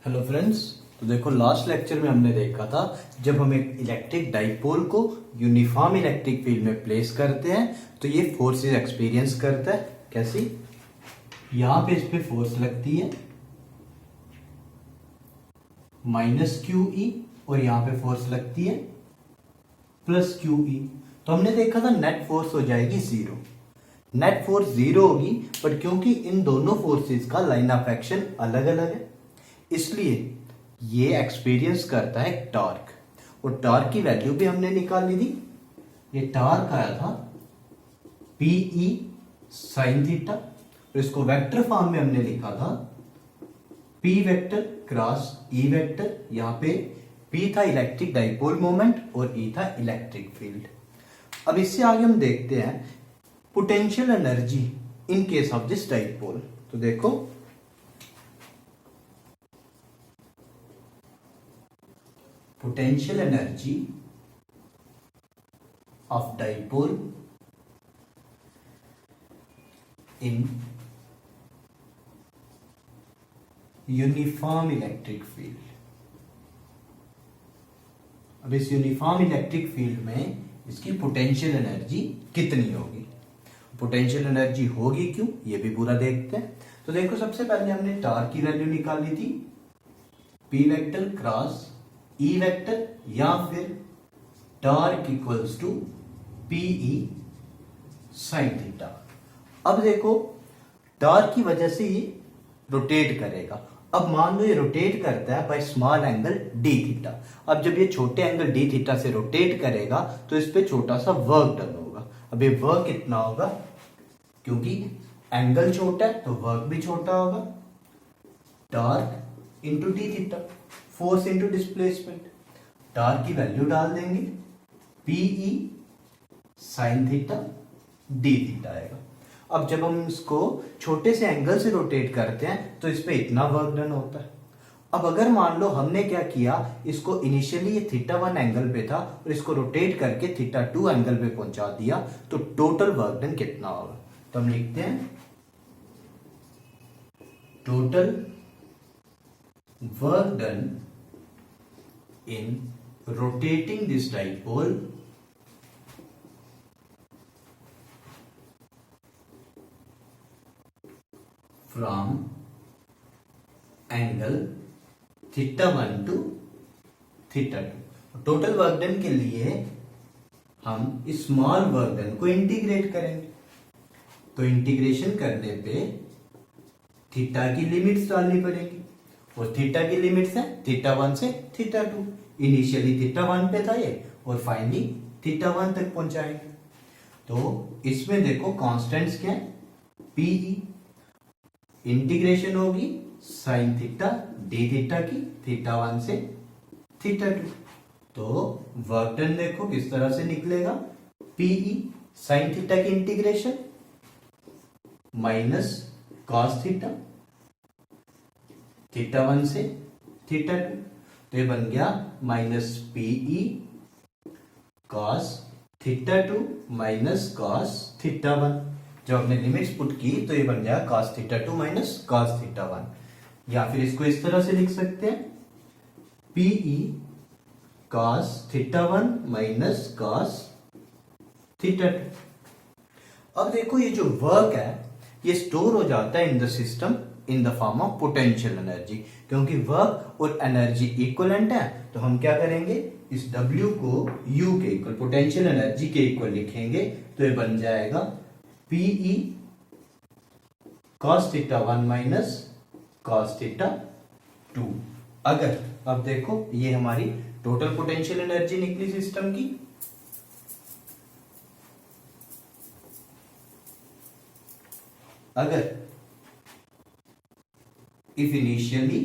Hello friends. तो देखो last lecture में हमने देखा था जब हम एक इलेक्ट्रिक डाइपोल को यूनिफॉर्म इलेक्ट्रिक फील्ड में प्लेस करते हैं तो ये फोर्सेस एक्सपीरियंस करता है। कैसी? यहां पे इस पे फोर्स लगती है माइनस क्यू ई और यहां पे फोर्स लगती है प्लस क्यू ई। तो हमने देखा था नेट फोर्स हो जाएगी जीरो। नेट फोर्स जीरो होगी, बट क्योंकि इन दोनों फोर्सेस का लाइन ऑफ एक्शन अलग अलग है इसलिए ये एक्सपीरियंस करता है टॉर्क। और टॉर्क की वैल्यू भी हमने निकाल ली थी। ये टॉर्क आया था पीई साइन थीटा और इसको वेक्टर फॉर्म में हमने लिखा था P vector cross E vector. यहां पे पी था इलेक्ट्रिक डाइपोल मोमेंट और ई था इलेक्ट्रिक फील्ड। अब इससे आगे हम देखते हैं potential energy in case of this dipole. तो देखो potential energy of dipole in uniform electric field. अब इस यूनिफॉर्म इलेक्ट्रिक फील्ड में इसकी पोटेंशियल एनर्जी कितनी होगी, पोटेंशियल एनर्जी होगी क्यों, ये भी पूरा देखते हैं। तो देखो सबसे पहले हमने टॉर्क की वैल्यू निकाली थी P vector cross E vector या फिर torque equals to P E sine theta. अब देखो टॉर्क की वजह से ये रोटेट करेगा। अब मान लो ये रोटेट करता है by small angle D theta. अब जब ये छोटे एंगल डी थीटा से रोटेट करेगा तो इस पे छोटा सा वर्क डन होगा। अब ये वर्क कितना होगा, क्योंकि एंगल छोटा है तो वर्क भी छोटा होगा। Torque into D theta, force into displacement. Torque की वैल्यू डाल देंगे P E sine theta D theta आएगा। अब जब हम इसको छोटे से एंगल से रोटेट करते हैं तो इस पे इतना वर्क डन होता है। अब अगर मान लो हमने क्या किया, इसको इनिशियली ये थीटा वन एंगल पे था और इसको रोटेट करके थीटा टू एंगल पे पहुंचा दिया तो टोटल वर्क डन कितना होगा। तो हम लिखते हैं total work done in rotating this dipole from angle theta 1 to theta 2। Total work done के लिए हम स्मॉल वर्क डन को इंटीग्रेट करेंगे। तो इंटीग्रेशन करने पे थीटा की लिमिट्स डालनी पड़ेगी और थीटा की लिमिट्स है थीटा वन से theta to. Initially theta one पे था ये और फाइनली थीटा वन तक पहुंचाएंगे। तो इसमें देखो कांस्टेंट्स क्या है, पीई इंटीग्रेशन होगी साइन थीटा डी थीटा की थीटा वन से थीटा टू। तो वर्क डन देखो किस तरह से निकलेगा, पीई साइन थीटा की integration minus cos theta theta one से थीटा टू। तो ये बन गया minus P E cos theta two minus cos theta one. जब हमने लिमिट्स पुट की तो ये बन गया cos theta two minus cos theta one. या फिर इसको इस तरह से लिख सकते हैं P E cos theta one minus cos theta two. अब देखो ये जो वर्क है ये स्टोर हो जाता है in the system in the form of potential energy. क्योंकि वर्क और एनर्जी इक्वलेंट है तो हम क्या करेंगे, इस W को U के इक्वल पोटेंशियल एनर्जी के इक्वल लिखेंगे। तो ये बन जाएगा P E cos theta one minus cos theta two. अगर अब देखो ये हमारी टोटल पोटेंशियल एनर्जी निकली सिस्टम की। अगर if initially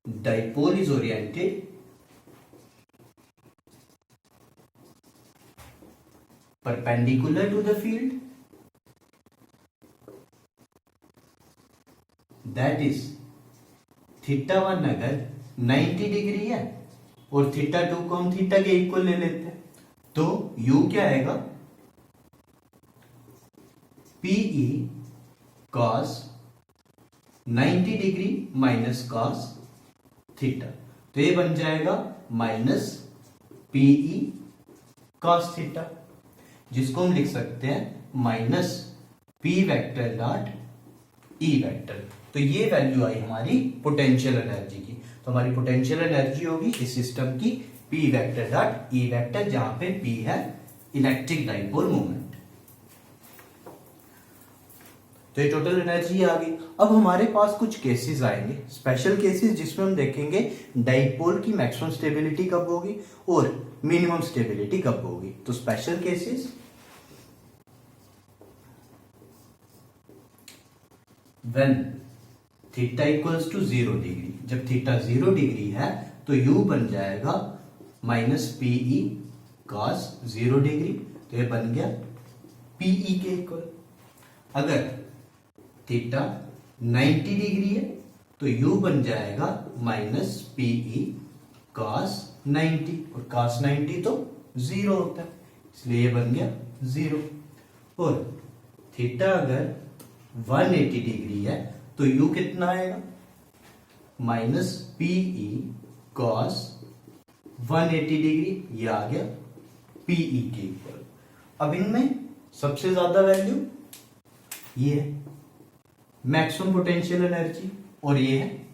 dipole is oriented perpendicular to the field, that is theta one अगर 90 डिग्री है और थीटा टू को हम थीटा के इक्वल ले लेते हैं तो u क्या आएगा, P E cos 90 degree minus cos theta, तो ये बन जाएगा माइनस पीई कॉस थीटा, जिसको हम लिख सकते हैं minus P vector dot E vector. तो ये वैल्यू आई हमारी पोटेंशियल एनर्जी की। तो हमारी पोटेंशियल एनर्जी होगी इस सिस्टम की P vector dot E vector, जहां पे पी है इलेक्ट्रिक डाइपोल मोमेंट। तो ये टोटल एनर्जी आ गई। अब हमारे पास कुछ केसेस आएंगे, स्पेशल केसेस, जिसमें हम देखेंगे डाइपोल की मैक्सिमम स्टेबिलिटी कब होगी और मिनिमम स्टेबिलिटी कब होगी। तो special cases, when theta equals to 0 degree, जब थीटा 0 डिग्री है तो u बन जाएगा माइनस पीई कॉस 0 डिग्री, तो ये बन गया पीई के इक्वल। अगर थीटा 90 डिग्री है तो u बन जाएगा माइनस पीई कॉस 90, और कॉस 90 तो 0 होता है, इसलिए ये बन गया 0। और थीटा अगर 180 डिग्री है तो u कितना आएगा, माइनस पीई कॉस 180 डिग्री, ये आ गया पीई के इक्वल। अब इनमें सबसे ज्यादा वैल्यू ये है मैक्सिमम पोटेंशियल एनर्जी और ये है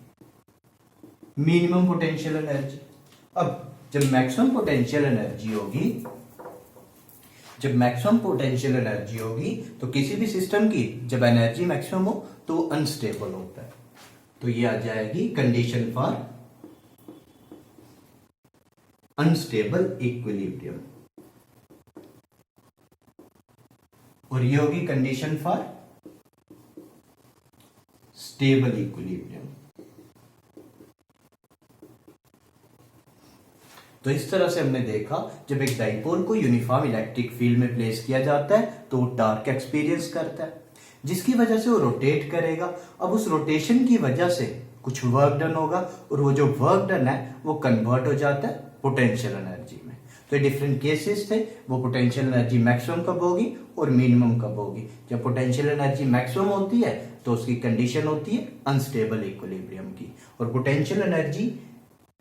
मिनिमम पोटेंशियल एनर्जी। अब जब मैक्सिमम पोटेंशियल एनर्जी होगी, जब मैक्सिमम पोटेंशियल एनर्जी होगी तो किसी भी सिस्टम की जब एनर्जी मैक्सिमम हो तो अनस्टेबल होता है। तो ये आ जाएगी कंडीशन फॉर अनस्टेबल इक्विलिब्रियम, और ये होगी कंडीशन फॉर स्टेबल इक्विलिब्रियम। तो इस तरह से हमने देखा जब एक डाइपोल को यूनिफॉर्म इलेक्ट्रिक फील्ड में प्लेस किया जाता है तो वो टॉर्क एक्सपीरियंस करता है, जिसकी वजह से वो रोटेट करेगा। अब उस रोटेशन की वजह से कुछ वर्क डन होगा और वो जो वर्क डन है वो कन्वर्ट हो जाता है पोटेंशियल एनर्जी में। तो ये डिफरेंट केसेस थे, वो पोटेंशियल एनर्जी मैक्सिमम कब होगी और मिनिमम कब होगी। जब पोटेंशियल एनर्जी मैक्सिमम होती है तो उसकी कंडीशन होती है अनस्टेबल इक्विलिब्रियम की, और पोटेंशियल एनर्जी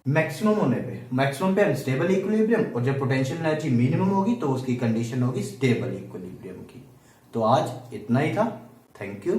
मैक्सिमम होने पे, मैक्सिमम पे अनस्टेबल इक्विलिब्रियम, और जब पोटेंशियल एनर्जी मिनिमम होगी तो उसकी कंडीशन होगी स्टेबल इक्विलिब्रियम की। तो आज इतना ही था। Thank you.